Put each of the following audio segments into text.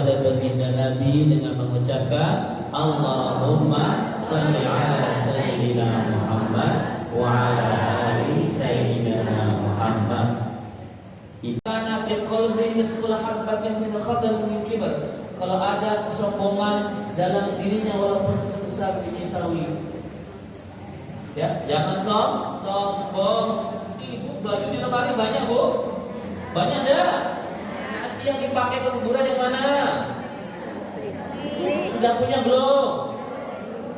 kepada baginda Nabi dengan mengucapkan Allahumma shalli ala sayyidina Muhammad wa ala ali sayyidina Muhammad. Ibana fi qalbi mithqala habatin min khardal min kibar. Kalau ada kesombongan dalam dirinya walaupun sebesar biji sawi. Ya, jangan sombong. Ibu baju di lemari banyak, Bu? Banyak enggak? Nanti yang dipakai ke kuburan yang mana? Sudah punya belum?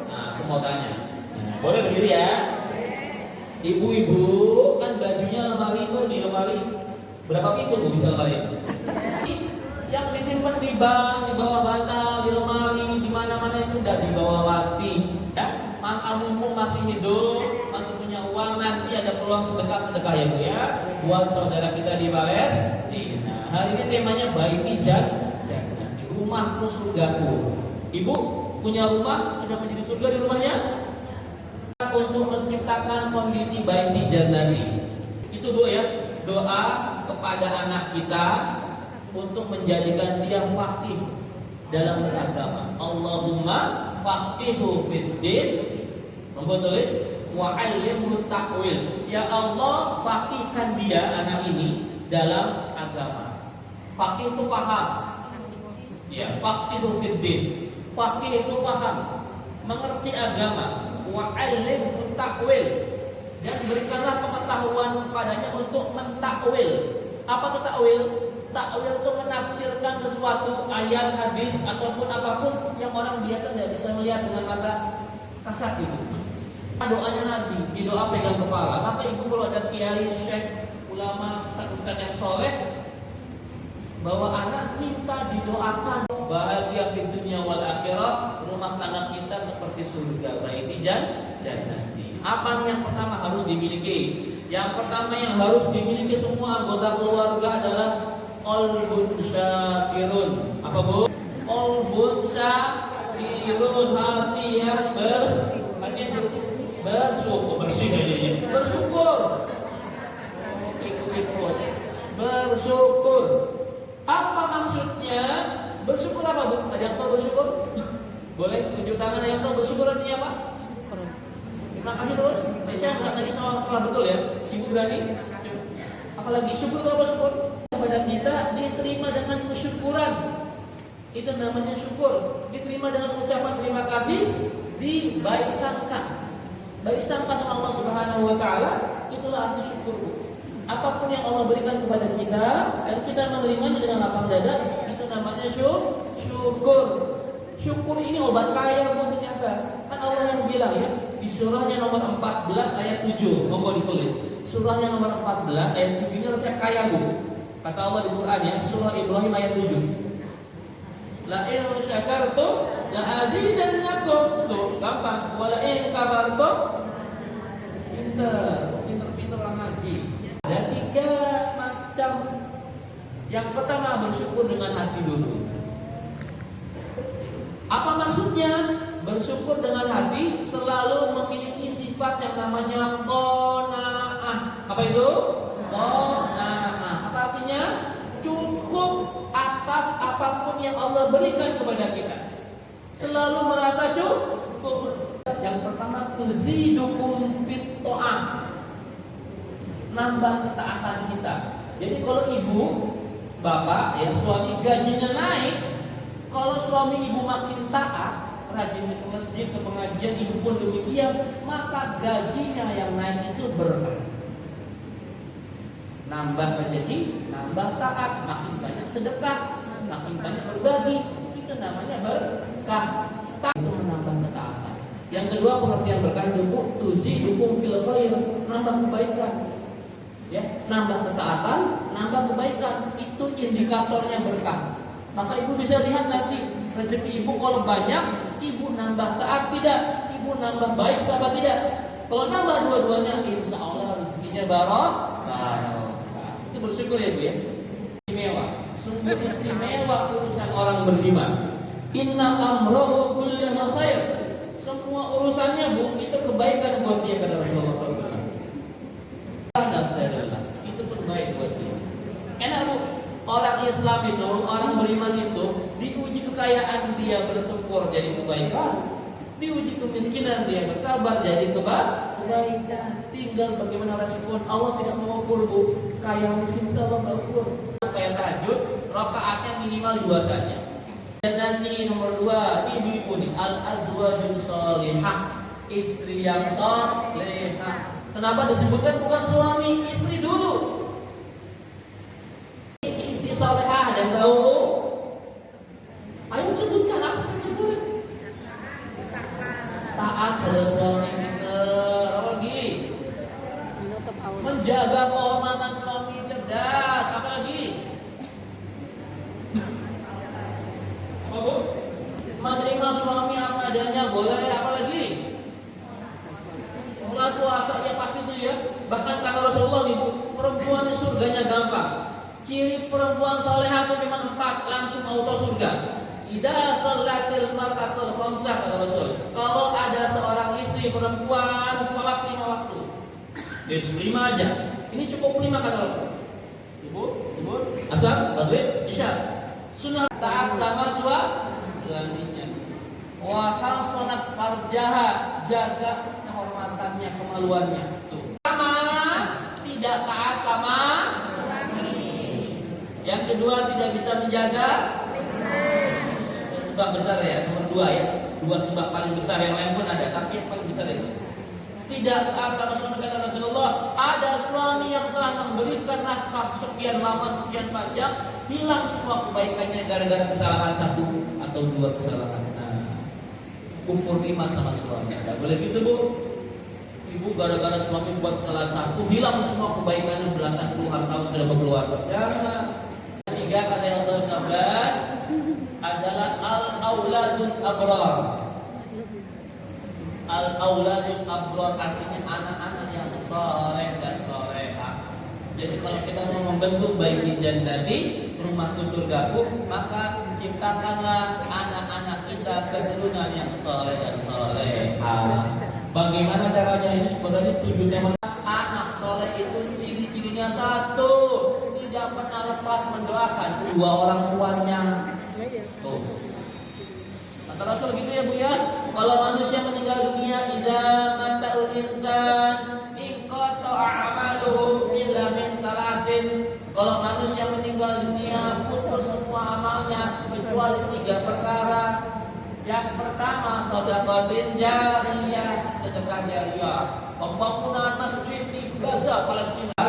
Nah, aku mau tanya. Nah, boleh berdiri ya? Ibu-ibu kan bajunya lemari itu di lemari berapa pintu Bu bisa lemari? Yang disimpan di bank, di bawah bantal, di lemari, di mana-mana itu udah dibawa mati. Ya, mumpung masih hidup, masih punya uang, nanti ada peluang sedekah ya Bu ya, buat saudara kita di Palestina. Hari ini temanya baiki jangan di rumahku surgaku. Ibu punya rumah, sudah menjadi surga di rumahnya? Untuk menciptakan kondisi baiki jannati. Itu doa ya, doa kepada anak kita untuk menjadikan dia faqih dalam beragama. Allahumma faqihu fiddin. Nombor tulis wa 'allimhu ta'wil. Ya Allah, faqihkan dia anak ini dalam agama. Faqih itu paham. Ya, faqihu fiddin. Faqih itu paham, mengerti agama. Wa 'allimhu ta'wil. Dan berikanlah pengetahuan kepadanya untuk mentakwil. Apa itu takwil? Takwil itu menafsirkan sesuatu ayat, hadis ataupun apapun yang orang biasa tidak bisa melihat dengan mata kasat itu. Doanya Nabi, di doa pegang kepala. Maka ibu kalau ada kiai, syekh, ulama, ustaz-ustaz yang soleh, bahwa anak minta didoakan bahagia di dunia wal akhirah, rumah tangga kita seperti surga, baiti jannati. Apa yang pertama harus dimiliki? Yang pertama yang harus dimiliki semua anggota keluarga adalah qalbun syakirun. Apa Bu? Qalbun syakirun, hati yang bersyukur, bersih aja. Bersyukur. Apa maksudnya? Bersyukur apa Bu? Ada yang tahu bersyukur? Boleh tunjuk tangan yang tahu bersyukur artinya apa? Terima kasih terus. Saya nggak tadi salah betul ya. Ibu berani? Apalagi syukur atau bersyukur? Kepada kita diterima dengan kesyukuran. Itu namanya syukur. Diterima dengan ucapan terima kasih, dibaik sangka. Baik sangka sama Allah Subhanahu wa taala, itulah arti syukur. Apapun yang Allah berikan kepada kita dan kita menerimanya dengan lapang dada, itu namanya syukur. Syukur ini obat kaya Bu ternyata. Kan Allah yang bilang ya, di surahnya nomor 14 ayat 7, monggo ditulis. Surahnya nomor 14 ayat 7 ini resep kaya Bu. Kata Allah di Quran ya, surah Ibrahim ayat 7. La in syakartum la azidannakum. Tuh, gampang. Wala in kafartum. Pinter orang ngaji. Ada 3 macam. Yang pertama bersyukur dengan hati dulu. Apa maksudnya? Bersyukur dengan hati selalu memiliki sifat yang namanya qanaah. Apa itu? Qanaah. Apa artinya? Cukup atas apapun yang Allah berikan kepada kita. Selalu merasa cukup. Yang pertama, tuzidukum fit ta'ah. Nambah ketaatan kita. Jadi kalau ibu, bapak, yang suami gajinya naik, kalau suami ibu makin taat, rajin ke masjid, ke pengajian, ibu pun demikian, maka gajinya yang naik itu berkah. Nambah rezeki, nambah taat, makin banyak sedekah, makin banyak berbagi, itu namanya berkah. Itu menambah ketaatan. Yang kedua, pengertian berkah itu tuzidukum fil khair, nambah kebaikan. Ya, nambah ketaatan, nambah kebaikan, itu indikatornya berkah. Maka ibu bisa lihat nanti rezeki ibu kalau banyak, ibu nambah taat tidak, ibu nambah baik sama tidak. Kalau nambah dua-duanya, insya Allah rezekinya barokah. Itu bersyukur ya Bu ya. Istimewa, sungguh istimewa urusan orang beriman. Inna amrohu kulluhu khair. Semua urusannya Bu itu kebaikan buat dia, kata Rasulullah SAW. Itu terbaik buat dia. Enak Bu, orang orang Islam itu, orang beriman itu diuji kekayaan dia bersyukur jadi kebaikan, diuji kemiskinan dia bersabar jadi kebaikan. Tinggal bagaimana respon. Allah tidak mengukur bu, kaya miskin itu Allah nggak ukur. Kayak tahajud, rakaatnya minimal 2 saja. Dan nanti nomor 2, ibu-ibu nih, al-azwajul sholihah, istri yang sholihah. Kenapa disebutkan bukan suami, istri dulu? Istri sholihah, ada yang tahu? Ayo sebutkan apa saja boleh. Taat pada suami kita, apa lagi? Menjaga kehormatan suami, cerdas, apa lagi? Apa bu? Menerima suami apa adanya, boleh, apa lagi? Mulai puasa ya pasti itu ya. Bahkan kata Rasulullah nih bu, perempuan di surganya gampang. Ciri perempuan salehah itu cuma 4, langsung auto surga. Idza shallatil mar'atul khamsah kata Rasul. Kalau ada seorang istri perempuan salat 5 waktu. Ya 5 aja. Ini cukup 5 kata Rasul. Ibu, asar, maghrib, isya. Sunnah taat sama suaminya. Wa hasanat farjaha, jaga kehormatannya, kemaluannya. Tuh. Sama tidak taat sama suami. Yang kedua tidak bisa menjaga lisan. Sebab besar ya, nomor 2 ya. 2 sebab paling besar, yang lain pun ada, tapi yang paling besar itu. Tidak taat sama suami kata Rasulullah. Ada suami yang telah memberikan nafkah sekian lama, sekian panjang, hilang semua kebaikannya gara-gara kesalahan 1 atau 2 kesalahan. Kufur iman sama suami. Tidak boleh gitu bu. Ibu gara-gara suami buat salah 1 hilang semua kebaikannya belasan puluhan tahun sudah berkeluarga. Jangan. 3 kata yang ke-19 adalah al-auladul abrar. Al-auladul abrar artinya anak-anak yang saleh dan salehah. Jadi kalau kita mau membentuk baiti jannati, rumahku surgaku, maka ciptakanlah anak-anak kita keturunan yang saleh dan salehah. Bagaimana caranya? Ini sebenarnya tujuannya anak saleh itu ciri-cirinya 1, tidak pernah lepas mendoakan kedua orang tuanya. Tuh. Kata Rasul gitu ya bu ya. Kalau manusia meninggal dunia, idza mata'ul insan inqata'a amaluhu illa min salasin. Kalau manusia meninggal dunia, putus semua amalnya kecuali 3 perkara. Yang pertama, sedekah jariyah, sedekah jariyah, pembangunan masjid di Gaza, Palestina.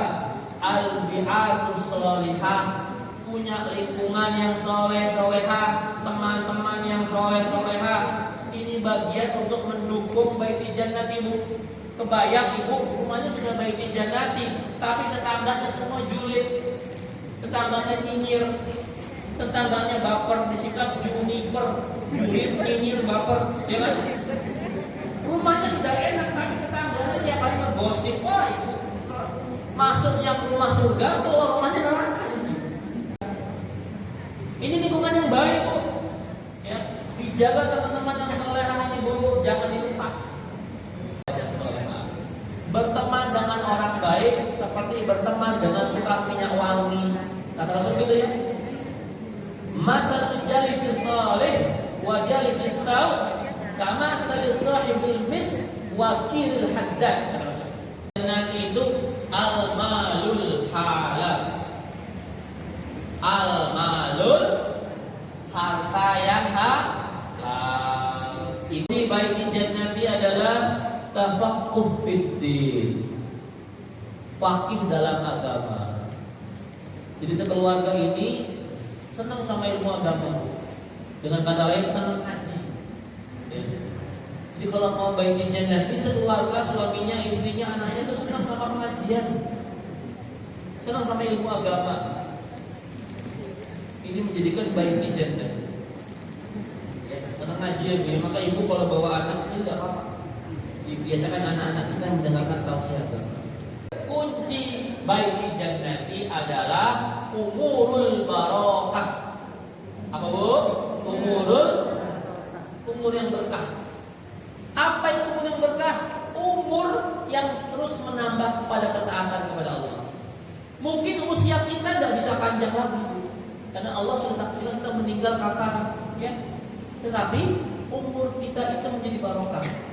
Al-bi'atus sholihah, punya lingkungan yang soleh-solehah, teman-teman yang soleh-solehah. Ini bagian untuk mendukung baiti jannati bu. Kebayang ibu rumahnya sudah baiti jannati, tapi tetangganya semua julid, tetangganya nyinyir, tetangganya baper, disikat juniper, julid, nyinyir, baper, ya kan? Rumahnya sudah enak, tapi tetangganya tiap hari ngegosip. Wah ibu masuknya ke rumah surga, keluar rumahnya neraka. Ini lingkungan yang baik bu. Ya, dijaga teman-teman yang solehah ini bu, jangan dilepas. Berteman dengan orang baik seperti berteman dengan tukang minyak wangi. Kata Rasul gitu ya. Masal jalisis salih wa jalisis saw kama salih sahibul mis wa kiril haddad. Kata Rasul. Dan itu al-malul halal. Al-malul, harta yang halal. Ini baiti jannati adalah tafaqquh fiddin, faqih dalam agama. Jadi sekeluarga ini senang sama ilmu agama. Dengan kata lain senang haji. Ya. Jadi kalau mau baiti jannati, sekeluarga, suaminya, istrinya, anaknya itu senang sama pengajian, senang sama ilmu agama. Ini menjadikan baiti jannah. Ya, senang ngaji ya, maka ibu kalau bawa anak sih tidak apa-apa. Biasakan anak-anak kita mendengarkan tausiah agama. Kunci baiti jannati adalah umurul barokah. Apa bu? Umur yang berkah. Apa itu umur yang berkah? Umur yang terus menambah kepada ketaatan kepada Allah. Mungkin usia kita tidak bisa panjang lagi, Karena Allah sudah takdirkan kita meninggal kapan, ya. Tetapi umur kita itu menjadi barokah.